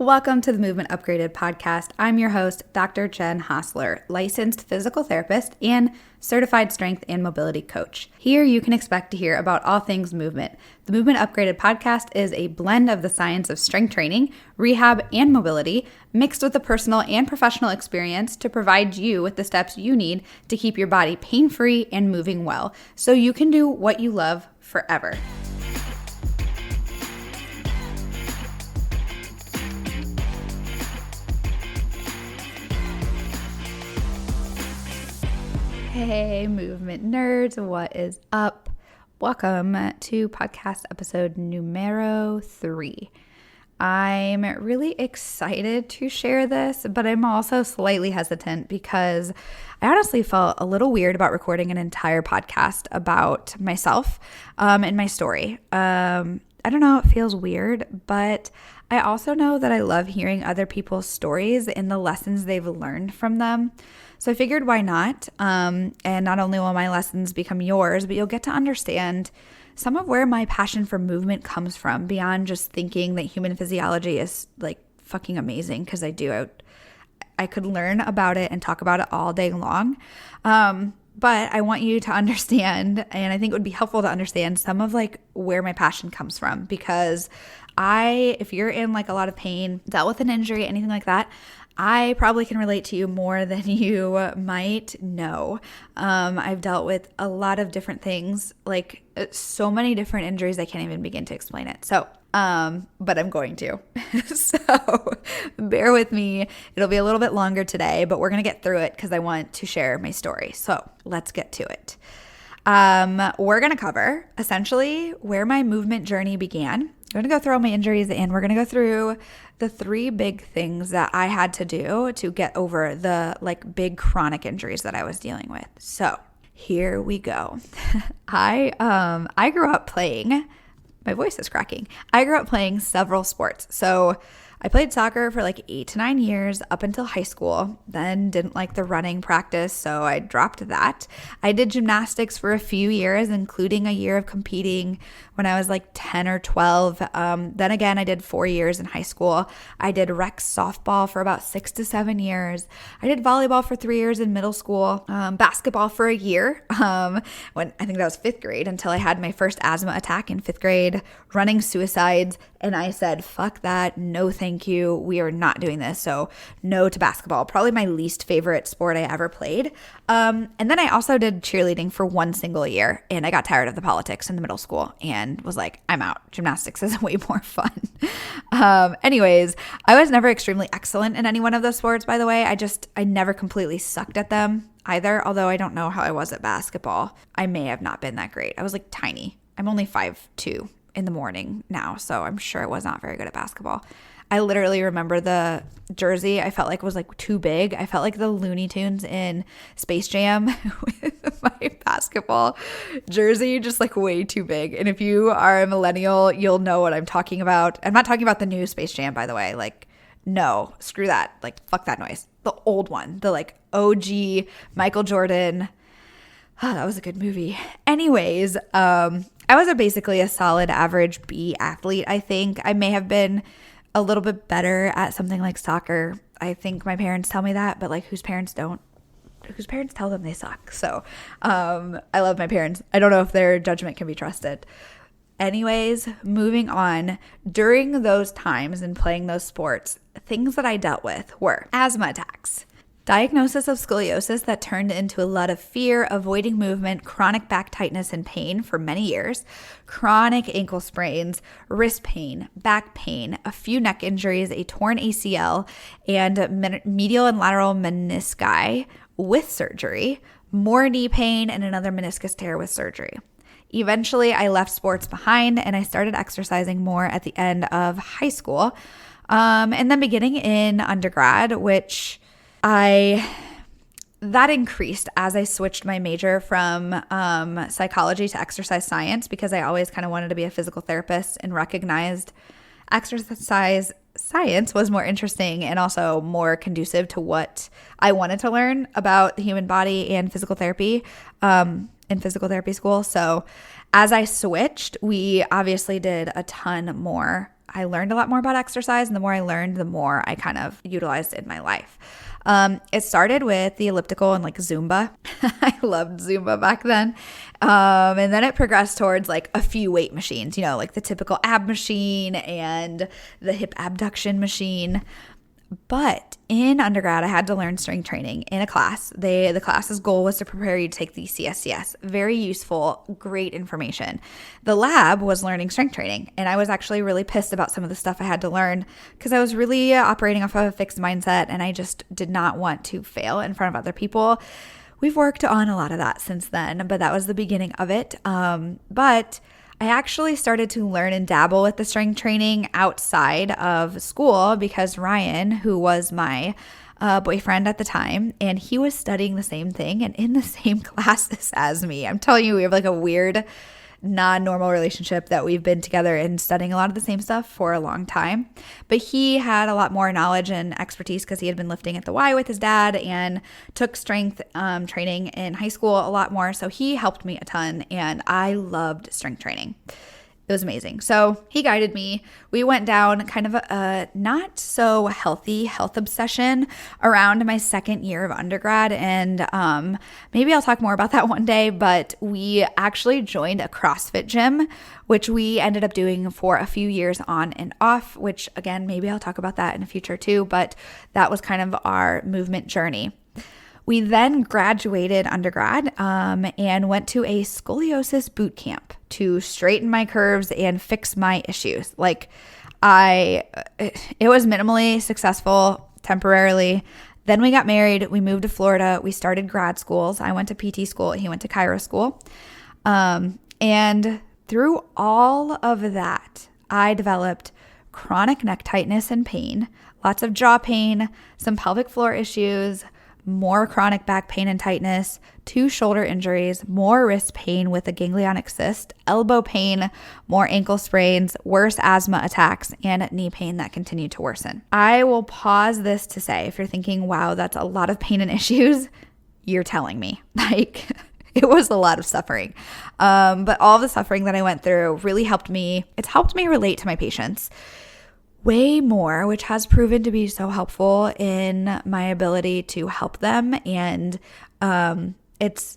Welcome to the Movement Upgraded podcast. I'm your host, Dr. Jen Hosler, licensed physical therapist and certified strength and mobility coach. Here you can expect to hear about all things movement. The Movement Upgraded podcast is a blend of the science of strength training, rehab, and mobility, mixed with the personal and professional experience to provide you with the steps you need to keep your body pain-free and moving well, so you can do what you love forever. Hey, movement nerds, what is up? Welcome to podcast episode numero 3. I'm really excited to share this, but I'm also slightly hesitant because I honestly felt a little weird about recording an entire podcast about myself and my story. I don't know, it feels weird, but I also know that I love hearing other people's stories and the lessons they've learned from them. So I figured why not? And not only will my lessons become yours, but you'll get to understand some of where my passion for movement comes from beyond just thinking that human physiology is like fucking amazing, because I do. I could learn about it and talk about it all day long. But I want you to understand, and I think it would be helpful to understand some of like where my passion comes from, because if you're in like a lot of pain, dealt with an injury, anything like that, I probably can relate to you more than you might know. I've dealt with a lot of different things, like so many different injuries, I can't even begin to explain it. So, but I'm going to. So bear with me. It'll be a little bit longer today, but we're going to get through it because I want to share my story. So let's get to it. We're going to cover essentially where my movement journey began. I'm going to go through all my injuries, and we're going to go through the 3 big things that I had to do to get over the like big chronic injuries that I was dealing with. So here we go. I grew up playing, my voice is cracking. I grew up playing several sports. So I played soccer for like 8 to 9 years up until high school, then didn't like the running practice, so I dropped that. I did gymnastics for a few years, including a year of competing when I was like 10 or 12. Then again, I did 4 years in high school. I did rec softball for about 6 to 7 years. I did volleyball for 3 years in middle school, basketball for a year, when I think that was 5th grade, until I had my first asthma attack in 5th grade, running suicides. And I said, fuck that. No, thank you. We are not doing this. So no to basketball. Probably my least favorite sport I ever played. And then I also did cheerleading for 1 single year. And I got tired of the politics in the middle school and was like, I'm out. Gymnastics is way more fun. Anyways, I was never extremely excellent in any one of those sports, by the way. I never completely sucked at them either. Although I don't know how I was at basketball. I may have not been that great. I was like tiny. I'm only 5'2" in the morning now, so I'm sure I was not very good at basketball. I literally remember the jersey I felt like was like too big. I felt like the Looney Tunes in Space Jam with my basketball jersey, just like way too big. And if you are a millennial, you'll know what I'm talking about. I'm not talking about the new Space Jam, by the way. Like, no, screw that. Like, fuck that noise. The old one, the like OG Michael Jordan. Oh, that was a good movie. Anyways, I was basically a solid average B athlete, I think. I may have been a little bit better at something like soccer. I think my parents tell me that, but like whose parents don't? Whose parents tell them they suck? So I love my parents. I don't know if their judgment can be trusted. Anyways, moving on. During those times and playing those sports, things that I dealt with were asthma attacks, diagnosis of scoliosis that turned into a lot of fear, avoiding movement, chronic back tightness and pain for many years, chronic ankle sprains, wrist pain, back pain, a few neck injuries, a torn ACL, and medial and lateral menisci with surgery, more knee pain, and another meniscus tear with surgery. Eventually, I left sports behind and I started exercising more at the end of high school, and then beginning in undergrad, which that increased as I switched my major from psychology to exercise science, because I always kind of wanted to be a physical therapist and recognized exercise science was more interesting and also more conducive to what I wanted to learn about the human body and physical therapy in physical therapy school. So as I switched, we obviously did a ton more I learned a lot more about exercise, and the more I learned, the more I kind of utilized it in my life. It started with the elliptical and like Zumba. I loved Zumba back then. And then it progressed towards like a few weight machines, like the typical ab machine and the hip abduction machine. But in undergrad, I had to learn strength training in a class. The class's goal was to prepare you to take the CSCS. Very useful, great information. The lab was learning strength training, and I was actually really pissed about some of the stuff I had to learn because I was really operating off of a fixed mindset, and I just did not want to fail in front of other people. We've worked on a lot of that since then, but that was the beginning of it. But I actually started to learn and dabble with the strength training outside of school because Ryan, who was my boyfriend at the time, and he was studying the same thing and in the same classes as me. I'm telling you, we have like a weird, non-normal relationship that we've been together and studying a lot of the same stuff for a long time. But he had a lot more knowledge and expertise because he had been lifting at the Y with his dad and took strength training in high school a lot more. So he helped me a ton, and I loved strength training. It was amazing. So he guided me. We went down kind of a not so healthy health obsession around my second year of undergrad. And maybe I'll talk more about that one day, but we actually joined a CrossFit gym, which we ended up doing for a few years on and off, which again, maybe I'll talk about that in the future too, but that was kind of our movement journey. We then graduated undergrad and went to a scoliosis boot camp to straighten my curves and fix my issues. It was minimally successful temporarily. Then we got married. We moved to Florida. We started grad schools. I went to PT school. He went to chiro school. And through all of that, I developed chronic neck tightness and pain, lots of jaw pain, some pelvic floor issues, more chronic back pain and tightness, 2 shoulder injuries, more wrist pain with a ganglionic cyst, elbow pain, more ankle sprains, worse asthma attacks, and knee pain that continued to worsen. I will pause this to say, if you're thinking, wow, that's a lot of pain and issues, you're telling me. It was a lot of suffering. But all the suffering that I went through really helped me. It's helped me relate to my patients way more, which has proven to be so helpful in my ability to help them. And it's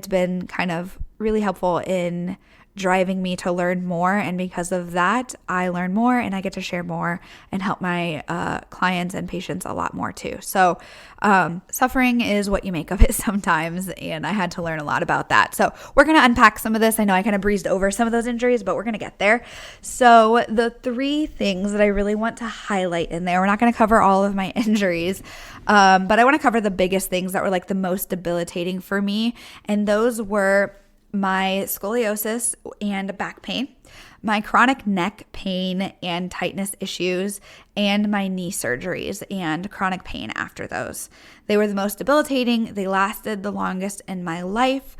been kind of really helpful in driving me to learn more. And because of that, I learn more and I get to share more and help my clients and patients a lot more too. So suffering is what you make of it sometimes. And I had to learn a lot about that. So we're going to unpack some of this. I know I kind of breezed over some of those injuries, but we're going to get there. So the 3 things that I really want to highlight in there, we're not going to cover all of my injuries, but I want to cover the biggest things that were like the most debilitating for me. And those were my scoliosis and back pain, my chronic neck pain and tightness issues, and my knee surgeries and chronic pain after those. They were the most debilitating. They lasted the longest in my life,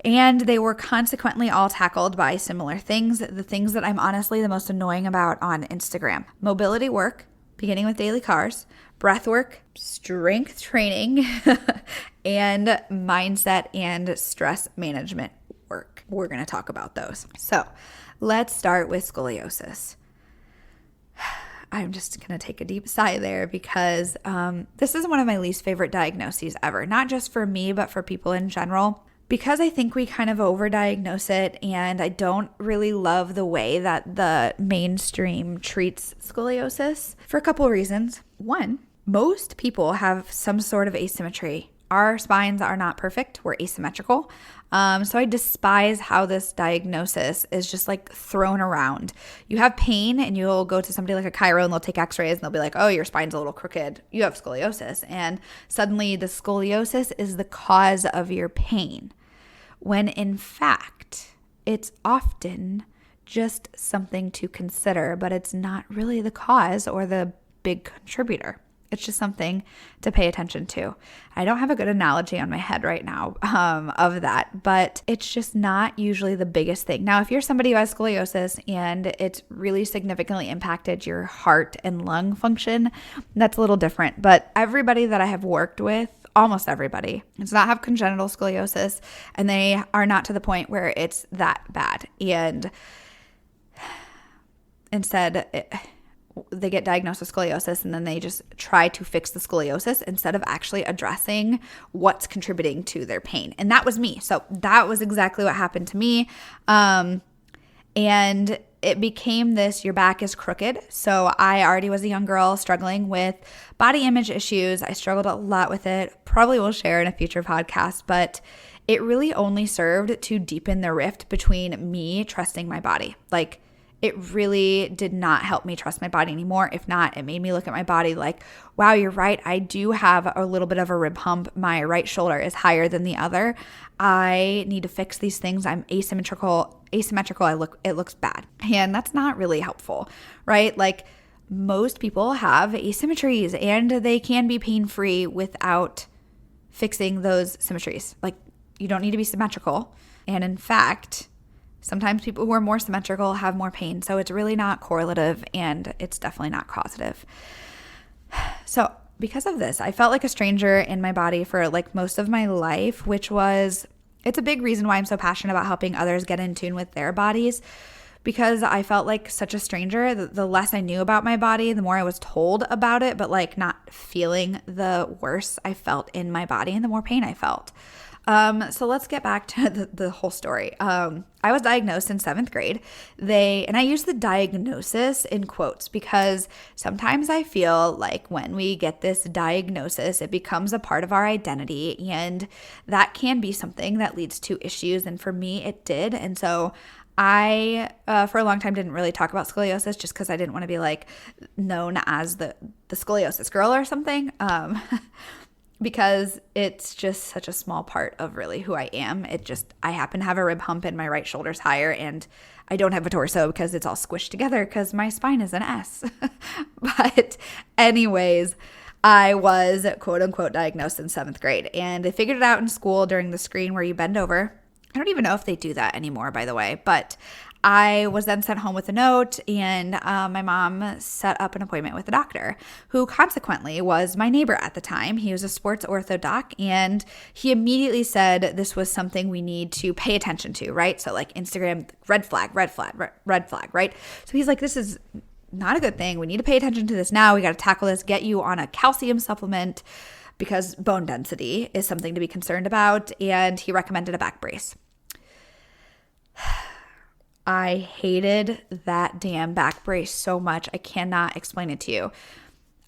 and they were consequently all tackled by similar things, the things that I'm honestly the most annoying about on Instagram: mobility work, beginning with daily cars, breath work, strength training, and mindset and stress management work. We're going to talk about those. So let's start with scoliosis. I'm just going to take a deep sigh there because this is one of my least favorite diagnoses ever, not just for me, but for people in general, because I think we kind of overdiagnose it, and I don't really love the way that the mainstream treats scoliosis for a couple of reasons. One, most people have some sort of asymmetry. Our spines are not perfect. We're asymmetrical. So I despise how this diagnosis is just like thrown around. You have pain and you'll go to somebody like a chiro and they'll take x-rays and they'll be like, oh, your spine's a little crooked. You have scoliosis. And suddenly the scoliosis is the cause of your pain, when in fact, it's often just something to consider, but it's not really the cause or the big contributor. It's just something to pay attention to. I don't have a good analogy on my head right now of that, but it's just not usually the biggest thing. Now, if you're somebody who has scoliosis and it's really significantly impacted your heart and lung function, that's a little different. But everybody that I have worked with, almost everybody, does not have congenital scoliosis, and they are not to the point where it's that bad. And instead they get diagnosed with scoliosis and then they just try to fix the scoliosis instead of actually addressing what's contributing to their pain. And that was me. So that was exactly what happened to me. And it became this, your back is crooked. So I already was a young girl struggling with body image issues. I struggled a lot with it. Probably will share in a future podcast, but it really only served to deepen the rift between me trusting my body. Like, it really did not help me trust my body anymore. If not, it made me look at my body like, wow, you're right. I do have a little bit of a rib hump. My right shoulder is higher than the other. I need to fix these things. I'm asymmetrical. It looks bad. And that's not really helpful, right? Like, most people have asymmetries and they can be pain-free without fixing those symmetries. Like, you don't need to be symmetrical. And in fact, sometimes people who are more symmetrical have more pain. So it's really not correlative and it's definitely not causative. So because of this, I felt like a stranger in my body for like most of my life, it's a big reason why I'm so passionate about helping others get in tune with their bodies, because I felt like such a stranger. The less I knew about my body, the more I was told about it, but like not feeling the worse I felt in my body and the more pain I felt. So let's get back to the whole story. I was diagnosed in 7th grade. And I use the diagnosis in quotes because sometimes I feel like when we get this diagnosis, it becomes a part of our identity, and that can be something that leads to issues. And for me, it did. And so I, for a long time, didn't really talk about scoliosis just because I didn't want to be like known as the scoliosis girl or something. Because it's just such a small part of really who I am. I happen to have a rib hump and my right shoulder's higher, and I don't have a torso because it's all squished together because my spine is an S. But anyways, I was quote unquote diagnosed in 7th grade, and they figured it out in school during the screen where you bend over. I don't even know if they do that anymore, by the way, but I was then sent home with a note, and my mom set up an appointment with a doctor who consequently was my neighbor at the time. He was a sports ortho doc, and he immediately said this was something we need to pay attention to, right? So like Instagram, red flag, right? So he's like, this is not a good thing. We need to pay attention to this now. We got to tackle this, get you on a calcium supplement because bone density is something to be concerned about, and he recommended a back brace. I hated that damn back brace so much. I cannot explain it to you.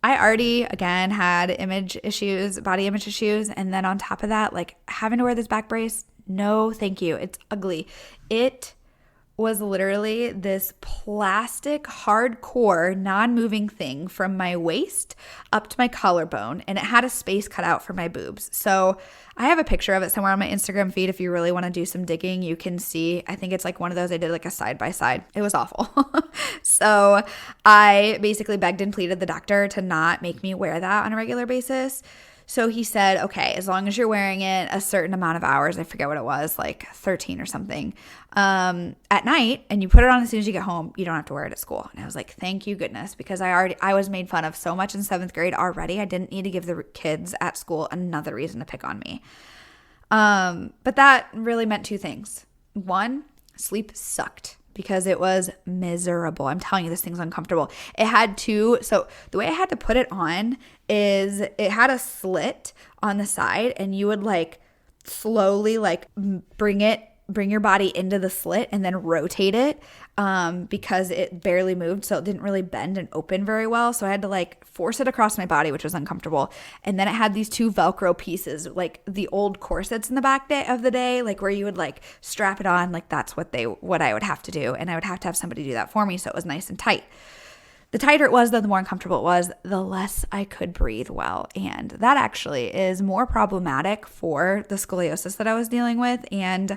I already, again, had image issues, body image issues. And then on top of that, like having to wear this back brace, no, thank you. It's ugly. It was literally this plastic, hardcore, non-moving thing from my waist up to my collarbone, and it had a space cut out for my boobs. So I have a picture of it somewhere on my Instagram feed. If you really want to do some digging, you can see. I think it's like one of those. I did like a side-by-side. It was awful. So I basically begged and pleaded the doctor to not make me wear that on a regular basis. So he said, okay, as long as you're wearing it a certain amount of hours, I forget what it was, like 13 or something, at night, and you put it on as soon as you get home, you don't have to wear it at school. And I was like, thank you goodness, because I was made fun of so much in 7th grade already. I didn't need to give the kids at school another reason to pick on me. But that really meant two things. One, sleep sucked, because it was miserable. I'm telling you, this thing's uncomfortable. So the way I had to put it on is it had a slit on the side, and you would like slowly like bring your body into the slit and then rotate it because it barely moved. So it didn't really bend and open very well. So I had to like force it across my body, which was uncomfortable. And then it had these two Velcro pieces, like the old corsets in the back of the day, like where you would like strap it on. Like that's what I would have to do. And I would have to have somebody do that for me. So it was nice and tight. The tighter it was, though, the more uncomfortable it was, the less I could breathe well. And that actually is more problematic for the scoliosis that I was dealing with and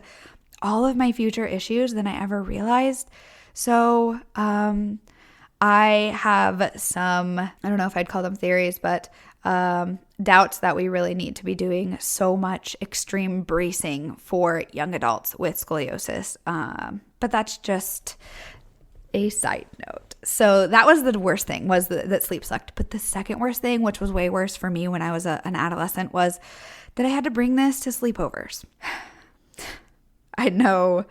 all of my future issues than I ever realized. So I have some, I don't know if I'd call them theories, but doubts that we really need to be doing so much extreme bracing for young adults with scoliosis. But that's just a side note. So that was the worst thing, was that sleep sucked. But the second worst thing, which was way worse for me when I was an adolescent, was that I had to bring this to sleepovers. I know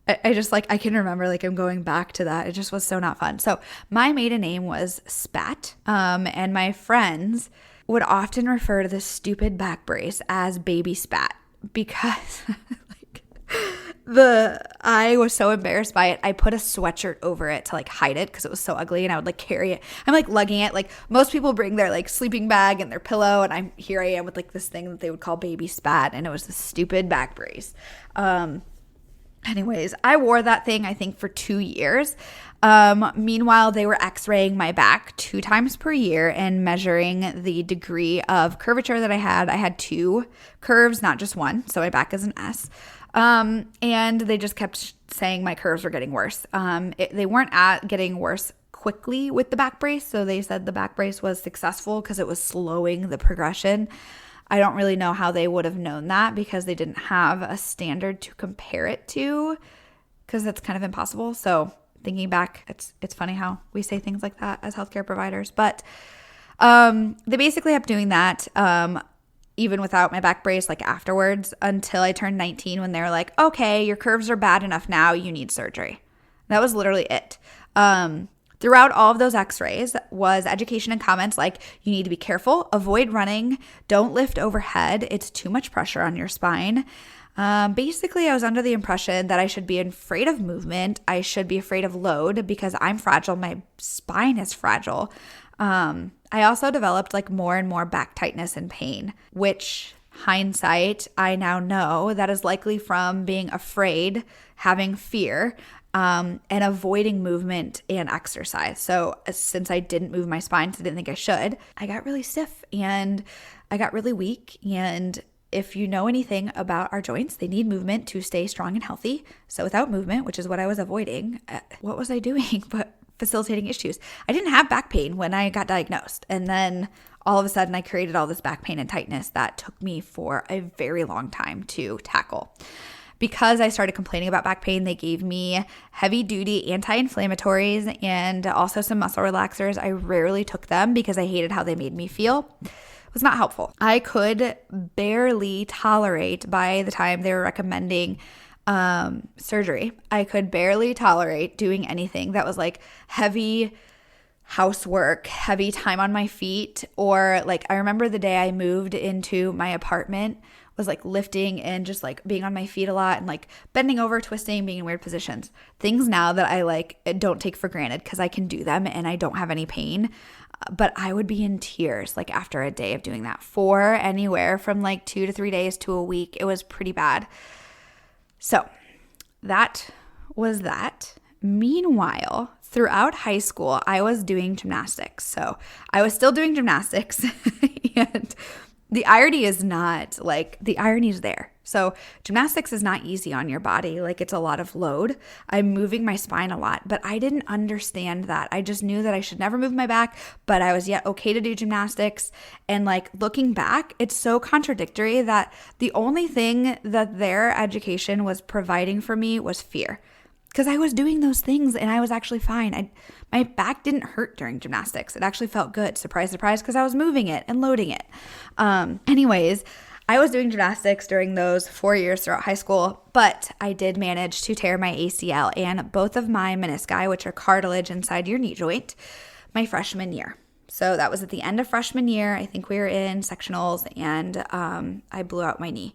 I just like, I can remember like I'm going back to that. It just was so not fun. So my maiden name was Spat. And my friends would often refer to this stupid back brace as Baby Spat because I was so embarrassed by it. I put a sweatshirt over it to like hide it because it was so ugly, and I would like carry it. I'm like lugging it. Like most people bring their like sleeping bag and their pillow, and I am with like this thing that they would call Baby Spat, and it was this stupid back brace. Anyways, I wore that thing I think for 2 years. Meanwhile, they were x-raying my back 2 times per year and measuring the degree of curvature that I had. I had 2 curves, not just one. So my back is an S. And they just kept saying my curves were getting worse. They weren't getting worse quickly with the back brace. So they said the back brace was successful because it was slowing the progression. I don't really know how they would have known that because they didn't have a standard to compare it to, because that's kind of impossible. So thinking back, it's funny how we say things like that as healthcare providers. But they basically kept doing that even without my back brace, like afterwards, until I turned 19 when they were like, okay, your curves are bad enough now, you need surgery. That was literally it. Throughout all of those x-rays was education and comments like, you need to be careful, avoid running, don't lift overhead, it's too much pressure on your spine. Basically, I was under the impression that I should be afraid of movement, I should be afraid of load because I'm fragile, my spine is fragile. I also developed like more and more back tightness and pain, which hindsight, I now know that is likely from being afraid, having fear, and avoiding movement and exercise. So since I didn't move my spine, so I didn't think I should, I got really stiff and I got really weak. And if you know anything about our joints, they need movement to stay strong and healthy. So without movement, which is what I was avoiding, what was I doing but facilitating issues? I didn't have back pain when I got diagnosed. And then all of a sudden I created all this back pain and tightness that took me for a very long time to tackle. Because I started complaining about back pain, they gave me heavy-duty anti-inflammatories and also some muscle relaxers. I rarely took them because I hated how they made me feel. It was not helpful. I could barely tolerate, by the time they were recommending surgery, I could barely tolerate doing anything that was like heavy housework, heavy time on my feet, or like I remember the day I moved into my apartment was like lifting and just like being on my feet a lot and like bending over, twisting, being in weird positions. Things now that I like don't take for granted because I can do them and I don't have any pain. But I would be in tears like after a day of doing that for anywhere from like 2 to 3 days to a week. It was pretty bad. So that was that. Meanwhile, throughout high school, I was doing gymnastics. So I was still doing gymnastics and the irony is not like, the irony is there. So gymnastics is not easy on your body. Like it's a lot of load. I'm moving my spine a lot, but I didn't understand that. I just knew that I should never move my back, but I was yet okay to do gymnastics. And like looking back, it's so contradictory that the only thing that their education was providing for me was fear. Because I was doing those things and I was actually fine. My back didn't hurt during gymnastics. It actually felt good. Surprise, surprise, because I was moving it and loading it. Anyways, I was doing gymnastics during those 4 years throughout high school, but I did manage to tear my ACL and both of my menisci, which are cartilage inside your knee joint, my freshman year. So that was at the end of freshman year. I think we were in sectionals and I blew out my knee,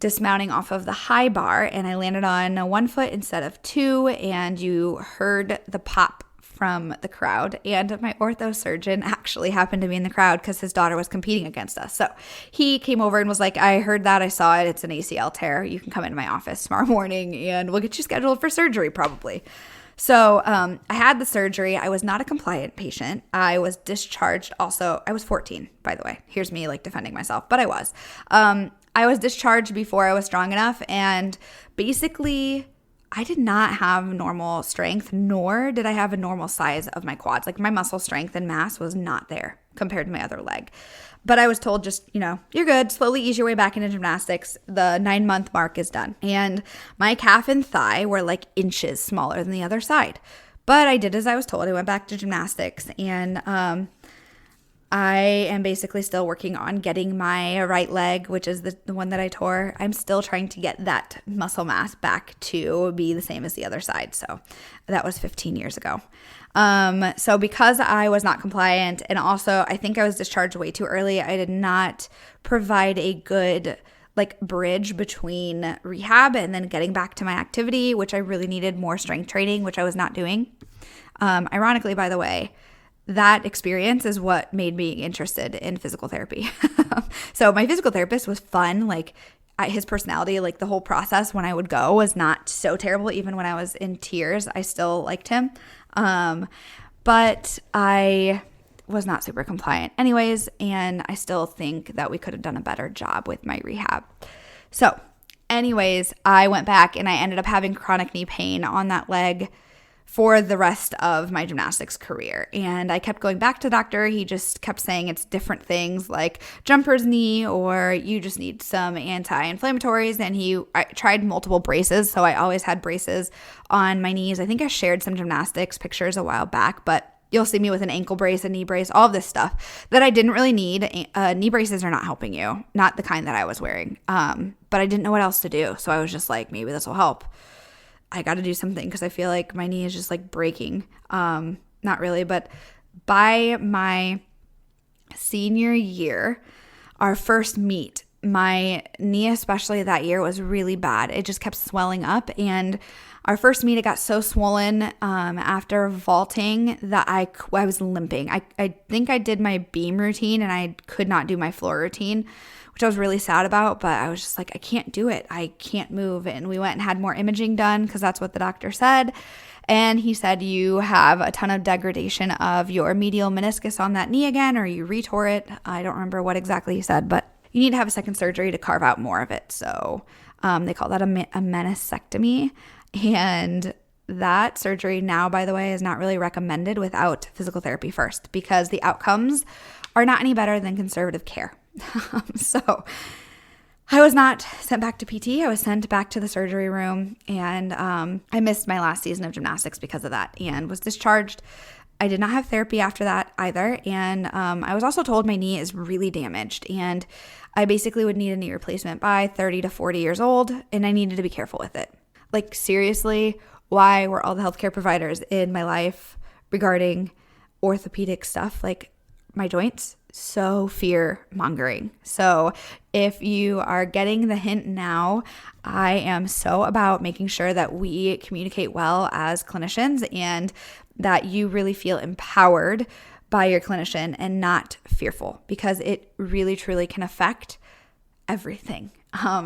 dismounting off of the high bar, and I landed on 1 foot instead of 2, and you heard the pop from the crowd. And my ortho surgeon actually happened to be in the crowd because his daughter was competing against us. So he came over and was like, I heard that, I saw it, it's an ACL tear. You can come into my office tomorrow morning and we'll get you scheduled for surgery probably. So I had the surgery. I was not a compliant patient. I was discharged also. I was 14, by the way. Here's me like defending myself, but I was. I was discharged before I was strong enough, and basically I did not have normal strength, nor did I have a normal size of my quads. Like my muscle strength and mass was not there compared to my other leg. But I was told just, you're good. Slowly ease your way back into gymnastics. The 9-month mark is done. And my calf and thigh were like inches smaller than the other side. But I did as I was told. I went back to gymnastics, and I am basically still working on getting my right leg, which is the one that I tore. I'm still trying to get that muscle mass back to be the same as the other side. So that was 15 years ago. So because I was not compliant, and also I think I was discharged way too early, I did not provide a good bridge between rehab and then getting back to my activity, which I really needed more strength training, which I was not doing. Ironically, by the way, that experience is what made me interested in physical therapy. So my physical therapist was fun. His personality, the whole process when I would go was not so terrible. Even when I was in tears, I still liked him. But I was not super compliant anyways, and I still think that we could have done a better job with my rehab. So anyways, I went back and I ended up having chronic knee pain on that leg for the rest of my gymnastics career. And I kept going back to the doctor. He just kept saying it's different things like jumper's knee, or you just need some anti-inflammatories. And I tried multiple braces. So I always had braces on my knees. I think I shared some gymnastics pictures a while back, but you'll see me with an ankle brace, a knee brace, all of this stuff that I didn't really need. Knee braces are not helping you, not the kind that I was wearing. But I didn't know what else to do. So I was just like, maybe this will help. I got to do something because I feel like my knee is just breaking. Not really, but by my senior year, our first meet, my knee, especially that year, was really bad. It just kept swelling up. And our first meet, it got so swollen after vaulting that I was limping. I think I did my beam routine and I could not do my floor routine, which I was really sad about, but I was just like, I can't do it. I can't move. And we went and had more imaging done because that's what the doctor said. And he said, you have a ton of degradation of your medial meniscus on that knee again, or you retore it. I don't remember what exactly he said, but you need to have a second surgery to carve out more of it. So they call that a meniscectomy. And that surgery now, by the way, is not really recommended without physical therapy first, because the outcomes are not any better than conservative care. So I was not sent back to PT. I was sent back to the surgery room, and I missed my last season of gymnastics because of that and was discharged. I did not have therapy after that either. And I was also told my knee is really damaged and I basically would need a knee replacement by 30 to 40 years old, and I needed to be careful with it. Seriously, why were all the healthcare providers in my life regarding orthopedic stuff, my joints, so fear-mongering? So if you are getting the hint now, I am so about making sure that we communicate well as clinicians and that you really feel empowered by your clinician and not fearful, because it really, truly can affect everything.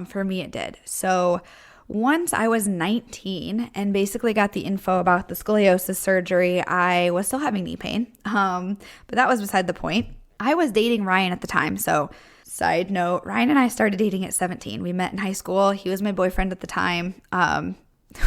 For me, it did. So once I was 19 and basically got the info about the scoliosis surgery, I was still having knee pain. But that was beside the point. I was dating Ryan at the time. So side note, Ryan and I started dating at 17. We met in high school. He was my boyfriend at the time.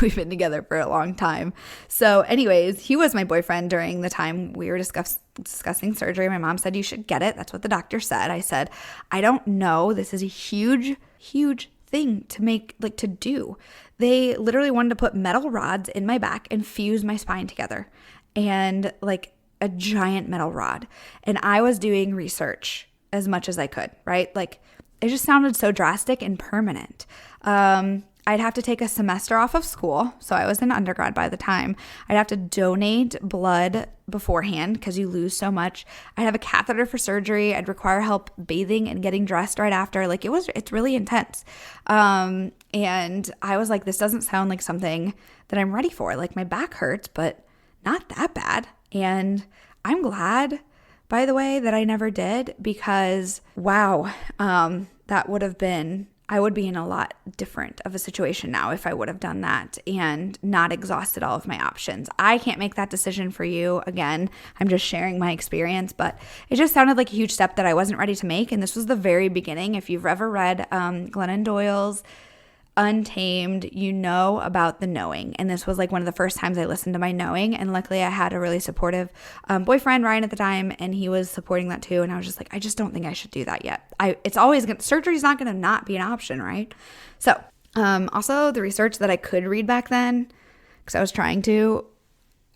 We've been together for a long time. So anyways, he was my boyfriend during the time we were discussing surgery. My mom said, you should get it. That's what the doctor said. I said, I don't know. This is a huge, huge thing to do. They literally wanted to put metal rods in my back and fuse my spine together, and a giant metal rod. And I was doing research as much as I could, right? It just sounded so drastic and permanent. I'd have to take a semester off of school. So I was an undergrad by the time. I'd have to donate blood beforehand because you lose so much. I'd have a catheter for surgery. I'd require help bathing and getting dressed right after. It's really intense. And I was like, this doesn't sound like something that I'm ready for. My back hurts, but not that bad. And I'm glad, by the way, that I never did, because wow, I would be in a lot different of a situation now if I would have done that and not exhausted all of my options. I can't make that decision for you. Again, I'm just sharing my experience, but it just sounded like a huge step that I wasn't ready to make. And this was the very beginning. If you've ever read Glennon Doyle's Untamed, you know about the knowing. And this was one of the first times I listened to my knowing. And luckily I had a really supportive boyfriend, Ryan, at the time, and he was supporting that too. And I was just like, I just don't think I should do that yet. Surgery's not going to not be an option, right? So also the research that I could read back then, because I was trying to,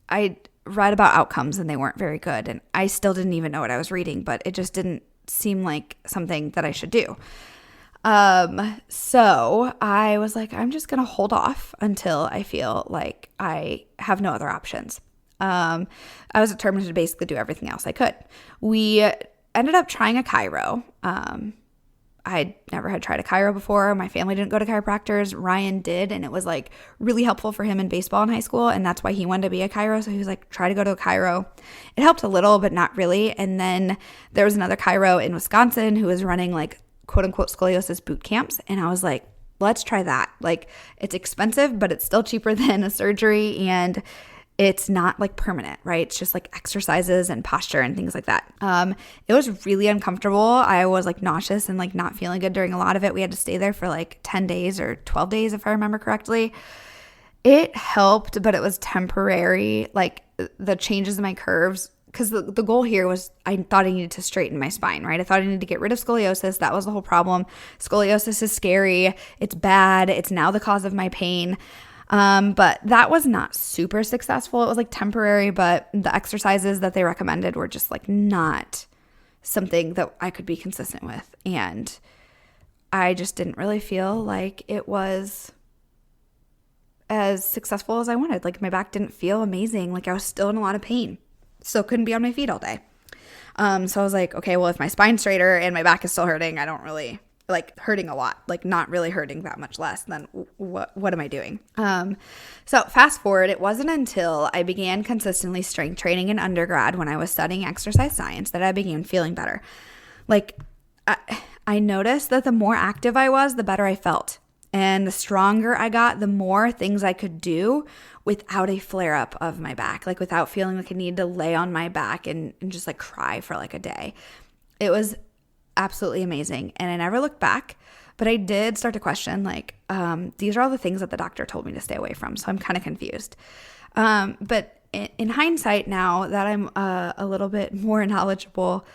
I read about outcomes and they weren't very good. And I still didn't even know what I was reading, but it just didn't seem like something that I should do. So I was like, I'm just going to hold off until I feel like I have no other options. I was determined to basically do everything else I could. We ended up trying a chiro. I'd never had tried a chiro before. My family didn't go to chiropractors. Ryan did, and it was like really helpful for him in baseball in high school, and that's why he wanted to be a chiro. So he was like, try to go to a chiro. It helped a little, but not really. And then there was another chiro in Wisconsin who was running like quote unquote scoliosis boot camps, and I was like, let's try that. Like, it's expensive, but it's still cheaper than a surgery, and it's not like permanent, right? It's just like exercises and posture and things like that. It was really uncomfortable. I was like nauseous and like not feeling good during a lot of it. We had to stay there for like 10 days or 12 days, if I remember correctly. It helped, but it was temporary. Like the changes in my curves, because the goal here was I thought I needed to straighten my spine, right? I thought I needed to get rid of scoliosis. That was the whole problem. Scoliosis is scary. It's bad. It's now the cause of my pain. But that was not super successful. It was like temporary, but the exercises that they recommended were just like not something that I could be consistent with. And I just didn't really feel like it was as successful as I wanted. Like my back didn't feel amazing. Like I was still in a lot of pain. Still couldn't be on my feet all day. So I was like, okay, well, if my spine's straighter and my back is still hurting, I don't really like hurting a lot, like not really hurting that much less, then what am I doing? So fast forward, it wasn't until I began consistently strength training in undergrad when I was studying exercise science that I began feeling better. Like I noticed that the more active I was, the better I felt. And the stronger I got, the more things I could do without a flare up of my back, like without feeling like I needed to lay on my back and just like cry for like a day. It was absolutely amazing. And I never looked back, but I did start to question like, these are all the things that the doctor told me to stay away from. So I'm kind of confused. But in hindsight, now that I'm a little bit more knowledgeable,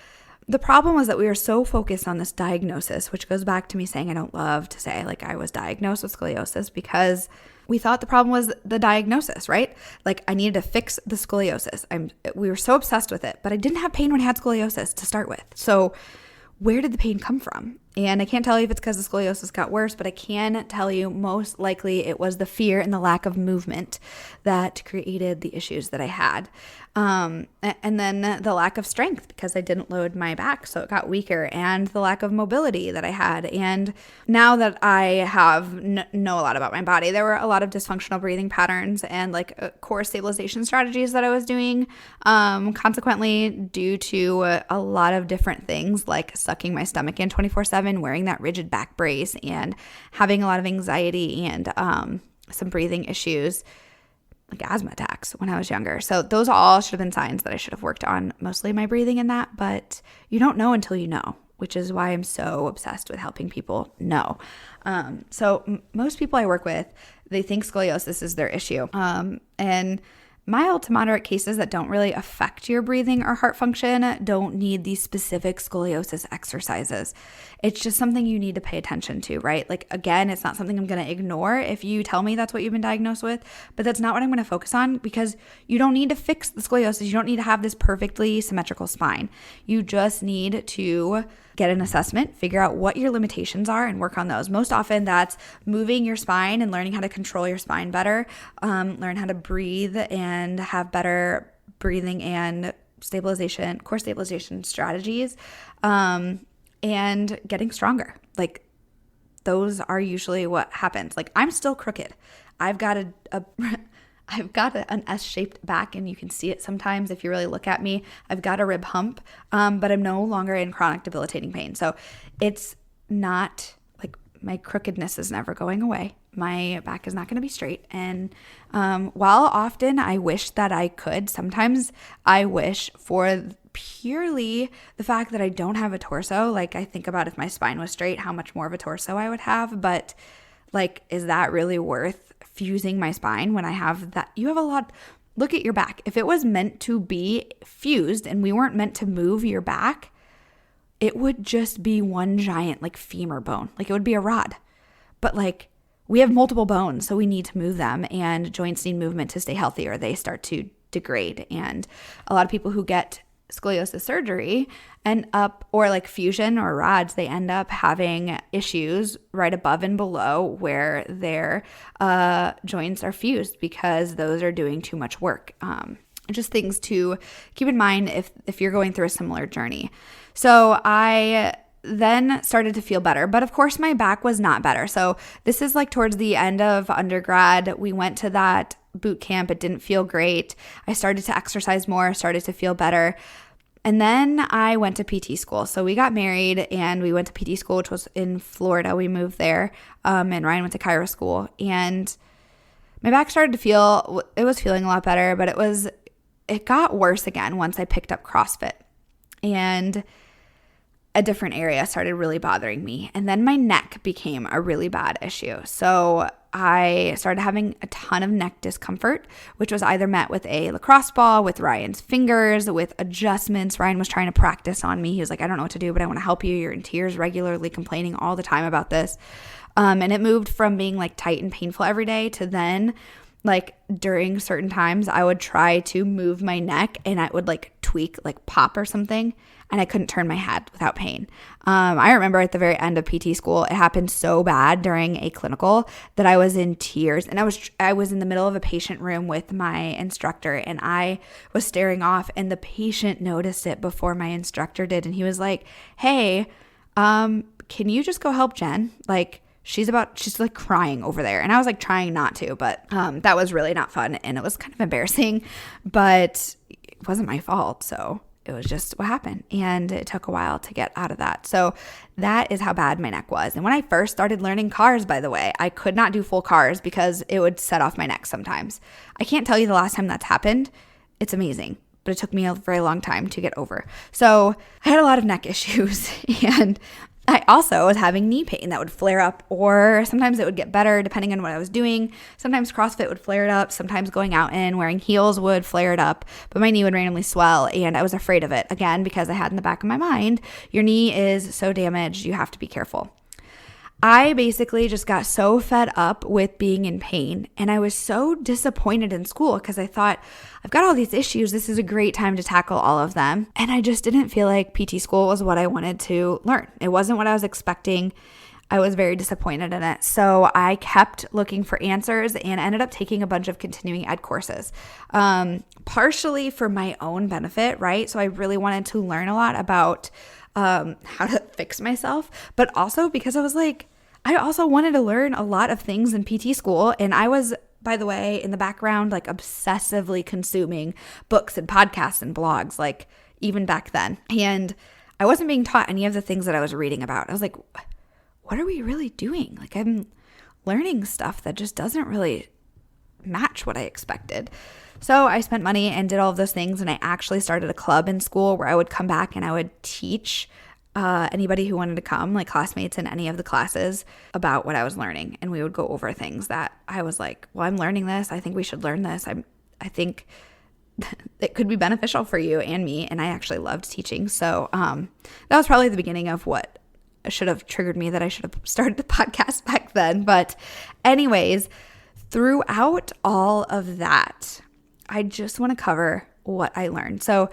the problem was that we were so focused on this diagnosis, which goes back to me saying I don't love to say like I was diagnosed with scoliosis, because we thought the problem was the diagnosis, right? Like I needed to fix the scoliosis. We were so obsessed with it, but I didn't have pain when I had scoliosis to start with. So where did the pain come from? And I can't tell you if it's because the scoliosis got worse, but I can tell you most likely it was the fear and the lack of movement that created the issues that I had. And then the lack of strength, because I didn't load my back, so it got weaker, and the lack of mobility that I had. And now that I have know a lot about my body, there were a lot of dysfunctional breathing patterns and like core stabilization strategies that I was doing. Consequently, due to a lot of different things like sucking my stomach in 24/7, wearing that rigid back brace, and having a lot of anxiety and some breathing issues, like asthma attacks when I was younger. So those all should have been signs that I should have worked on mostly my breathing in that, but you don't know until you know, which is why I'm so obsessed with helping people know. So most people I work with, they think scoliosis is their issue. And mild to moderate cases that don't really affect your breathing or heart function don't need these specific scoliosis exercises. It's just something you need to pay attention to, right? Like, again, it's not something I'm going to ignore if you tell me that's what you've been diagnosed with, but that's not what I'm going to focus on, because you don't need to fix the scoliosis. You don't need to have this perfectly symmetrical spine. You just need to get an assessment, figure out what your limitations are, and work on those. Most often that's moving your spine and learning how to control your spine better, learn how to breathe and have better breathing and stabilization, core stabilization strategies, and getting stronger. Like, those are usually what happens. Like, I'm still crooked. I've got an S-shaped back, and you can see it sometimes if you really look at me. I've got a rib hump, but I'm no longer in chronic debilitating pain. So it's not like my crookedness is never going away. My back is not going to be straight. And while often I wish that I could, sometimes I wish for purely the fact that I don't have a torso. Like, I think about if my spine was straight, how much more of a torso I would have. But like, is that really worth fusing my spine when I have that? You have a lot. Look at your back. If it was meant to be fused and we weren't meant to move your back, it would just be one giant like femur bone. Like, it would be a rod. But like, we have multiple bones, so we need to move them, and joints need movement to stay healthy or they start to degrade. And a lot of people who get scoliosis surgery end up, or like fusion or rods, they end up having issues right above and below where their joints are fused because those are doing too much work. Just things to keep in mind if you're going through a similar journey. So I then started to feel better, but of course my back was not better. So this is like towards the end of undergrad. We went to that boot camp. It didn't feel great. I started to exercise more, started to feel better. And then I went to PT school. So we got married and we went to PT school, which was in Florida. We moved there, and Ryan went to chiro school. And my back started to feel, it was feeling a lot better, but it got worse again once I picked up CrossFit. And a different area started really bothering me. And then my neck became a really bad issue. So I started having a ton of neck discomfort, which was either met with a lacrosse ball, with Ryan's fingers, with adjustments. Ryan was trying to practice on me. He was like, I don't know what to do, but I want to help you. You're in tears regularly, complaining all the time about this. And it moved from being like tight and painful every day to then like during certain times I would try to move my neck and I would like tweak, like pop or something, and I couldn't turn my head without pain. I remember at the very end of PT school, it happened so bad during a clinical that I was in tears, and I was in the middle of a patient room with my instructor, and I was staring off, and the patient noticed it before my instructor did, and he was like, hey, can you just go help Jen? Like, she's like crying over there. And I was like trying not to, but that was really not fun. And it was kind of embarrassing, but it wasn't my fault. So it was just what happened. And it took a while to get out of that. So that is how bad my neck was. And when I first started learning cars, by the way, I could not do full cars because it would set off my neck sometimes. I can't tell you the last time that's happened. It's amazing, but it took me a very long time to get over. So I had a lot of neck issues, and I also was having knee pain that would flare up, or sometimes it would get better depending on what I was doing. Sometimes CrossFit would flare it up. Sometimes going out and wearing heels would flare it up, but my knee would randomly swell, and I was afraid of it again because I had in the back of my mind, your knee is so damaged, you have to be careful. I basically just got so fed up with being in pain, and I was so disappointed in school because I thought, I've got all these issues. This is a great time to tackle all of them. And I just didn't feel like PT school was what I wanted to learn. It wasn't what I was expecting. I was very disappointed in it. So I kept looking for answers and ended up taking a bunch of continuing ed courses, partially for my own benefit, right? So I really wanted to learn a lot about how to fix myself, but also because I was like, I also wanted to learn a lot of things in PT school. And I was, by the way, in the background, like obsessively consuming books and podcasts and blogs, like even back then. And I wasn't being taught any of the things that I was reading about. I was like, what are we really doing? Like, I'm learning stuff that just doesn't really match what I expected. So I spent money and did all of those things, and I actually started a club in school where I would come back and I would teach anybody who wanted to come, like classmates in any of the classes, about what I was learning. And we would go over things that I was like, well, I'm learning this. I think we should learn this. I think it could be beneficial for you and me. And I actually loved teaching. So that was probably the beginning of what should have triggered me that I should have started the podcast back then. But anyways, throughout all of that, I just want to cover what I learned. So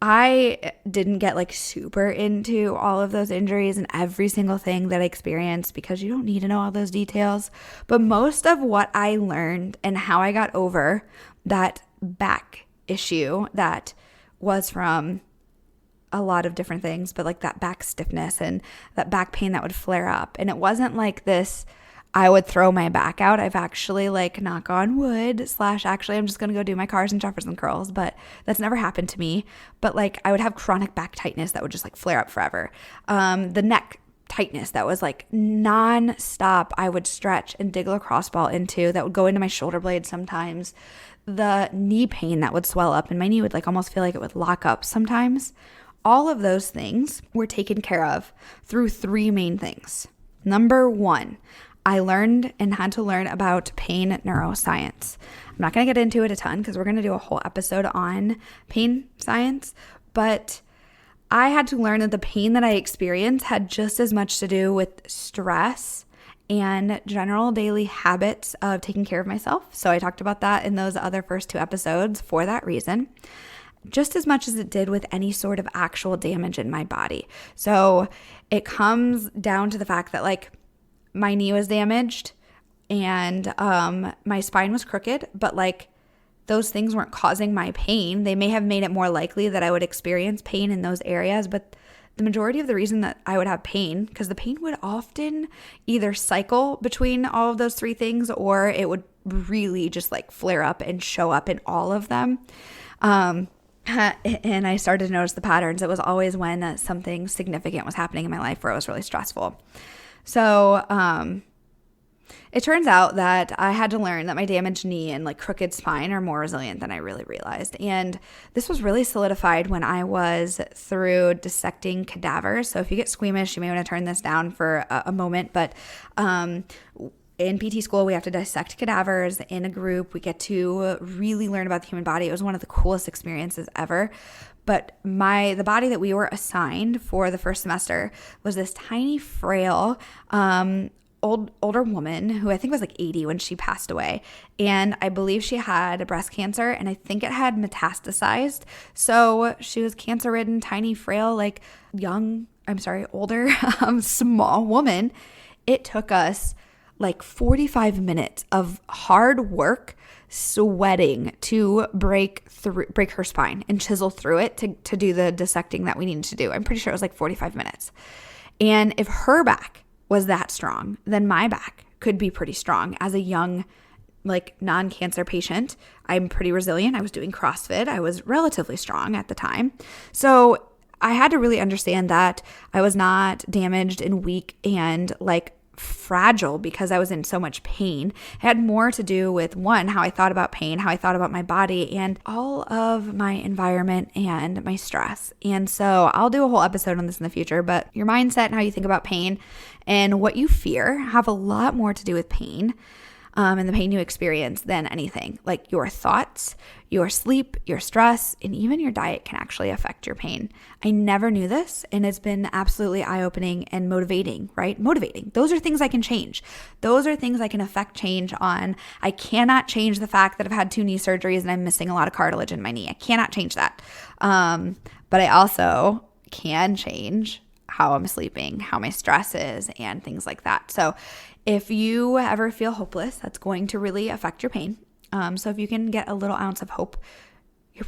I didn't get like super into all of those injuries and every single thing that I experienced because you don't need to know all those details. But most of what I learned and how I got over that back issue that was from a lot of different things, but like that back stiffness and that back pain that would flare up. And it wasn't like this, I would throw my back out. I've actually, like, knock on wood / actually I'm just going to go do my cars and Jefferson curls, but that's never happened to me. But like I would have chronic back tightness that would just like flare up forever. The neck tightness that was like non-stop. I would stretch and dig a lacrosse ball into that would go into my shoulder blade sometimes. The knee pain that would swell up and my knee would like almost feel like it would lock up sometimes. All of those things were taken care of through 3 main things. Number 1, I learned and had to learn about pain neuroscience. I'm not going to get into it a ton because we're going to do a whole episode on pain science, but I had to learn that the pain that I experienced had just as much to do with stress and general daily habits of taking care of myself. So I talked about that in those other first 2 episodes for that reason, just as much as it did with any sort of actual damage in my body. So it comes down to the fact that like my knee was damaged and my spine was crooked, but like those things weren't causing my pain. They may have made it more likely that I would experience pain in those areas, but the majority of the reason that I would have pain, because the pain would often either cycle between all of those 3 things, or it would really just like flare up and show up in all of them. And I started to notice the patterns. It was always when something significant was happening in my life where it was really stressful. So it turns out that I had to learn that my damaged knee and like crooked spine are more resilient than I really realized. And this was really solidified when I was through dissecting cadavers. So if you get squeamish, you may want to turn this down for a moment. But in PT school, we have to dissect cadavers in a group. We get to really learn about the human body. It was one of the coolest experiences ever. But the body that we were assigned for the first semester was this tiny, frail, older woman who I think was like 80 when she passed away. And I believe she had breast cancer, and I think it had metastasized. So she was cancer-ridden, tiny, frail, like older, small woman. It took us like 45 minutes of hard work, sweating, to break her spine and chisel through it to do the dissecting that we needed to do. I'm pretty sure it was like 45 minutes. And if her back was that strong, then my back could be pretty strong. As a young, like non-cancer patient, I'm pretty resilient. I was doing CrossFit. I was relatively strong at the time. So I had to really understand that I was not damaged and weak and like fragile because I was in so much pain. It had more to do with, one, how I thought about pain, how I thought about my body, and all of my environment and my stress. And so I'll do a whole episode on this in the future, but your mindset and how you think about pain and what you fear have a lot more to do with pain and the pain you experience than anything. Like your thoughts, your sleep, your stress, and even your diet can actually affect your pain. I never knew this, and it's been absolutely eye-opening and motivating, right? Motivating. Those are things I can change. Those are things I can affect change on. I cannot change the fact that I've had 2 knee surgeries and I'm missing a lot of cartilage in my knee. I cannot change that. But I also can change how I'm sleeping, how my stress is, and things like that. So if you ever feel hopeless, that's going to really affect your pain. So if you can get a little ounce of hope,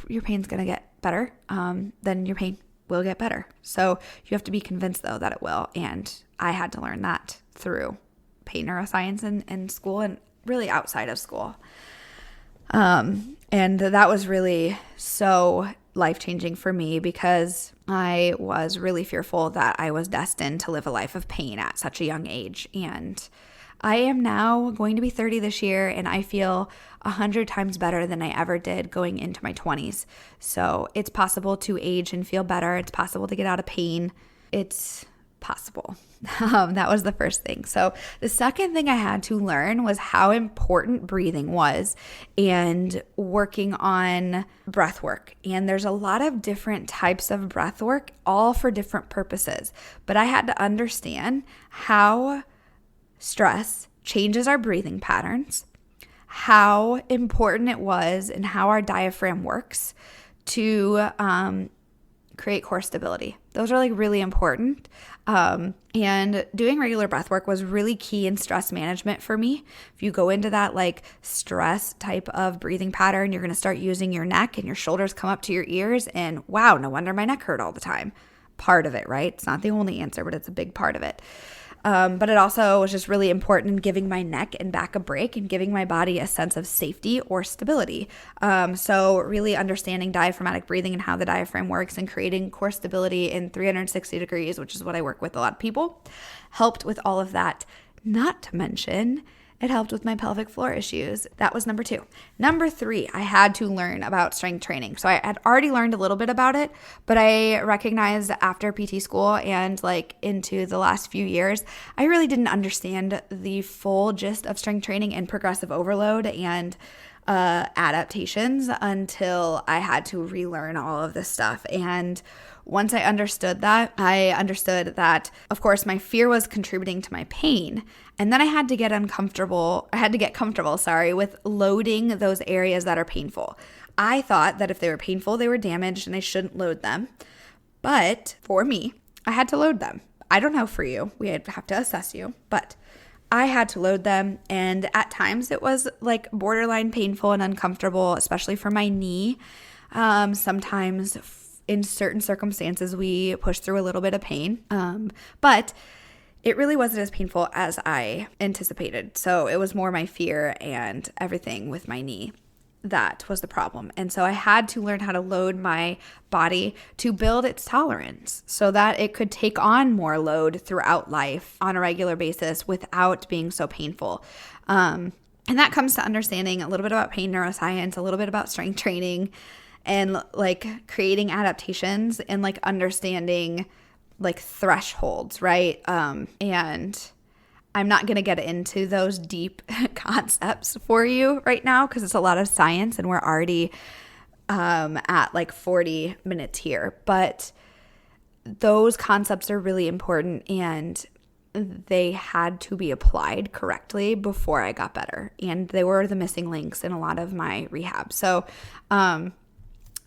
your pain's going to get better, then your pain will get better. So you have to be convinced, though, that it will. And I had to learn that through pain neuroscience in school and really outside of school. And that was really so life-changing for me because I was really fearful that I was destined to live a life of pain at such a young age. And I am now going to be 30 this year, and I feel 100 times better than I ever did going into my 20s. So it's possible to age and feel better. It's possible to get out of pain. It's possible. That was the first thing. So the second thing I had to learn was how important breathing was and working on breath work. And there's a lot of different types of breath work, all for different purposes. But I had to understand how stress changes our breathing patterns, how important it was, and how our diaphragm works to create core stability. Those are like really important. And doing regular breath work was really key in stress management for me. If you go into that like stress type of breathing pattern, you're going to start using your neck and your shoulders come up to your ears. And wow, no wonder my neck hurt all the time. Part of it, right? It's not the only answer, but it's a big part of it. But it also was just really important in giving my neck and back a break and giving my body a sense of safety or stability. So really understanding diaphragmatic breathing and how the diaphragm works and creating core stability in 360 degrees, which is what I work with a lot of people, helped with all of that. Not to mention, it helped with my pelvic floor issues. That was number 2. Number 3, I had to learn about strength training. So I had already learned a little bit about it, but I recognized after PT school and like into the last few years, I really didn't understand the full gist of strength training and progressive overload and adaptations until I had to relearn all of this stuff. And once I understood that, of course, my fear was contributing to my pain. And then I had to get comfortable with loading those areas that are painful. I thought that if they were painful, they were damaged and I shouldn't load them. But for me, I had to load them. I don't know for you. We have to assess you. But I had to load them. And at times it was like borderline painful and uncomfortable, especially for my knee. Sometimes in certain circumstances, we push through a little bit of pain. But it really wasn't as painful as I anticipated. So it was more my fear and everything with my knee that was the problem. And so I had to learn how to load my body to build its tolerance so that it could take on more load throughout life on a regular basis without being so painful. And that comes to understanding a little bit about pain neuroscience, a little bit about strength training, and like creating adaptations and like understanding like thresholds, right? And I'm not going to get into those deep concepts for you right now because it's a lot of science and we're already at like 40 minutes here. But those concepts are really important and they had to be applied correctly before I got better. And they were the missing links in a lot of my rehab. So,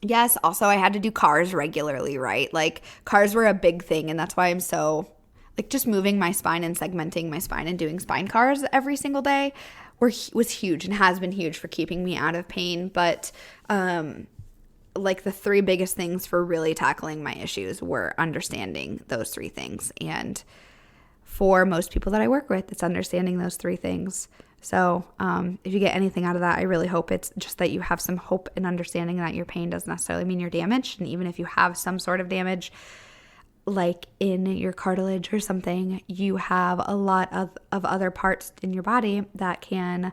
yes, also I had to do cars regularly, right? Like cars were a big thing and that's why I'm so like just moving my spine and segmenting my spine and doing spine cars every single day was huge and has been huge for keeping me out of pain. But like the three biggest things for really tackling my issues were understanding those three things. And for most people that I work with, it's understanding those three things. So if you get anything out of that, I really hope it's just that you have some hope and understanding that your pain doesn't necessarily mean you're damaged. And even if you have some sort of damage, like in your cartilage or something, you have a lot of other parts in your body that can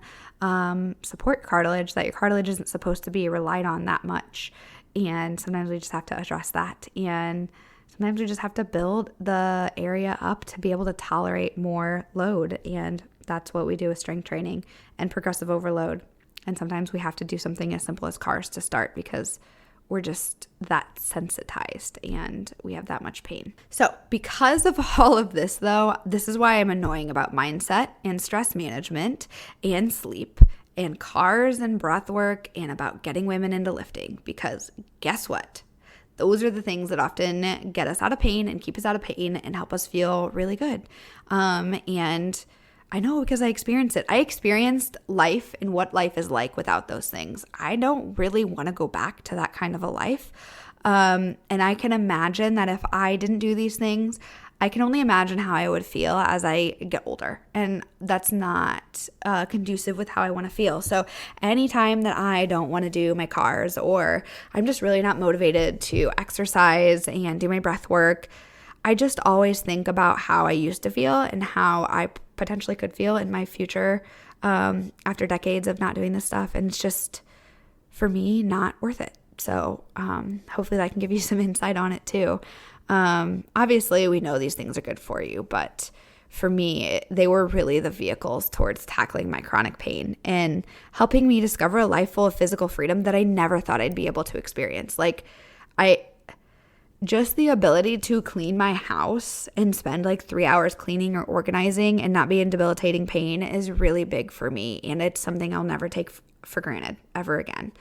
support cartilage, that your cartilage isn't supposed to be relied on that much. And sometimes we just have to address that. And sometimes we just have to build the area up to be able to tolerate more load. And that's what we do with strength training and progressive overload. And sometimes we have to do something as simple as cars to start because we're just that sensitized and we have that much pain. So because of all of this, though, this is why I'm annoying about mindset and stress management and sleep and cars and breath work and about getting women into lifting. Because guess what? Those are the things that often get us out of pain and keep us out of pain and help us feel really good. And I know because I experienced it. I experienced life and what life is like without those things. I don't really want to go back to that kind of a life. And I can imagine that if I didn't do these things, I can only imagine how I would feel as I get older. And that's not conducive with how I want to feel. So anytime that I don't want to do my cars or I'm just really not motivated to exercise and do my breath work, I just always think about how I used to feel and how I potentially could feel in my future after decades of not doing this stuff. And it's just, for me, not worth it. So hopefully that can give you some insight on it too. Obviously, we know these things are good for you, but for me, they were really the vehicles towards tackling my chronic pain and helping me discover a life full of physical freedom that I never thought I'd be able to experience. Like, just the ability to clean my house and spend like 3 hours cleaning or organizing and not be in debilitating pain is really big for me. And it's something I'll never take for granted ever again.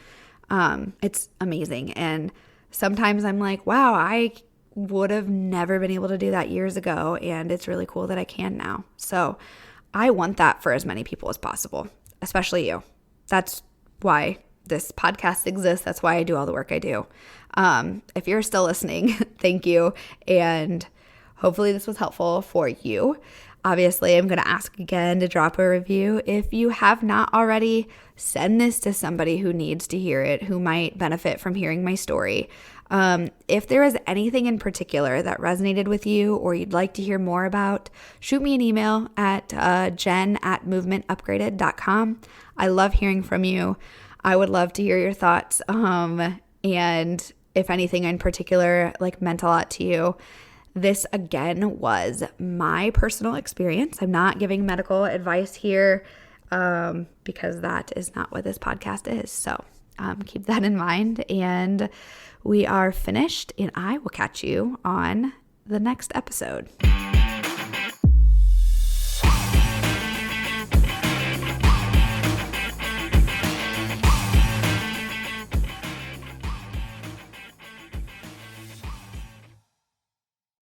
It's amazing. And sometimes I'm like, wow, I would have never been able to do that years ago. And it's really cool that I can now. So I want that for as many people as possible, especially you. That's why this podcast exists. That's why I do all the work I do. If you're still listening, thank you. And hopefully this was helpful for you. Obviously, I'm going to ask again to drop a review. If you have not already, send this to somebody who needs to hear it, who might benefit from hearing my story. If there is anything in particular that resonated with you or you'd like to hear more about, shoot me an email at jen@movementupgraded.com. I love hearing from you. I would love to hear your thoughts. And if anything in particular like meant a lot to you, this again was my personal experience. I'm not giving medical advice here because that is not what this podcast is. So keep that in mind. And we are finished, and I will catch you on the next episode.